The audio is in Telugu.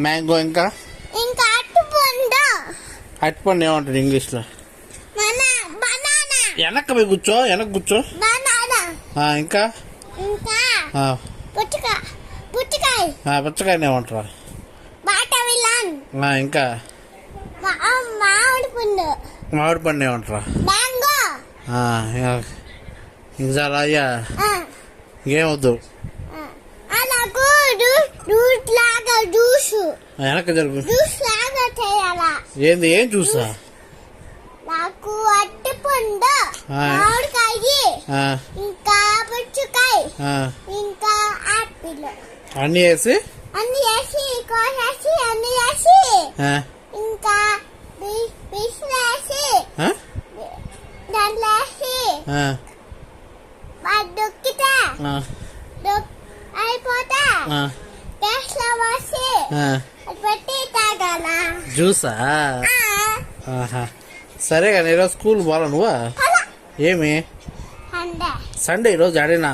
మ్యాంగో ఇంకా ఇంకా అరటిపండు. అరటిపండు ఏమంటాడు ఇంగ్లీష్లో? బనానా. వెనక్కి పోయి కూర్చో, వెనక్కి కూర్చో. బనానా. ఇంకా ఇంకా పుచ్చకాయ. పుచ్చకాయని ఏమంటారా? వాటర్మిలన్. ఇంకా మామిడి పండు. మామిడి పండు ఏమంటారా? మ్యాంగో. ఇంక చాలా అయ్యా, ఇంకేమొద్దు. నాకు జ్యూస్ లాగా వెనక్కి జరుగు. జ్యూస్ లాగా చేయాలా? ఏంది, ఏం చూసా? నాకు అరటిపండు, మామిడికాయ, ఇంకా పుచ్చకాయ, ఇంకా ఆపిల్ అన్నీ వేసి కోసేసి అన్ని వేసి ఇంకా వేసి దాంట్లో వేసి దొక్కితే అయిపోతే గ్యాస్ లో వేసి పెట్టి తాగాల. జ్యూసా? సరే కానీ ఈరోజు స్కూల్ పోలా నువ్వా? ఏమి సండే సండే ఈరోజు ఆడినా?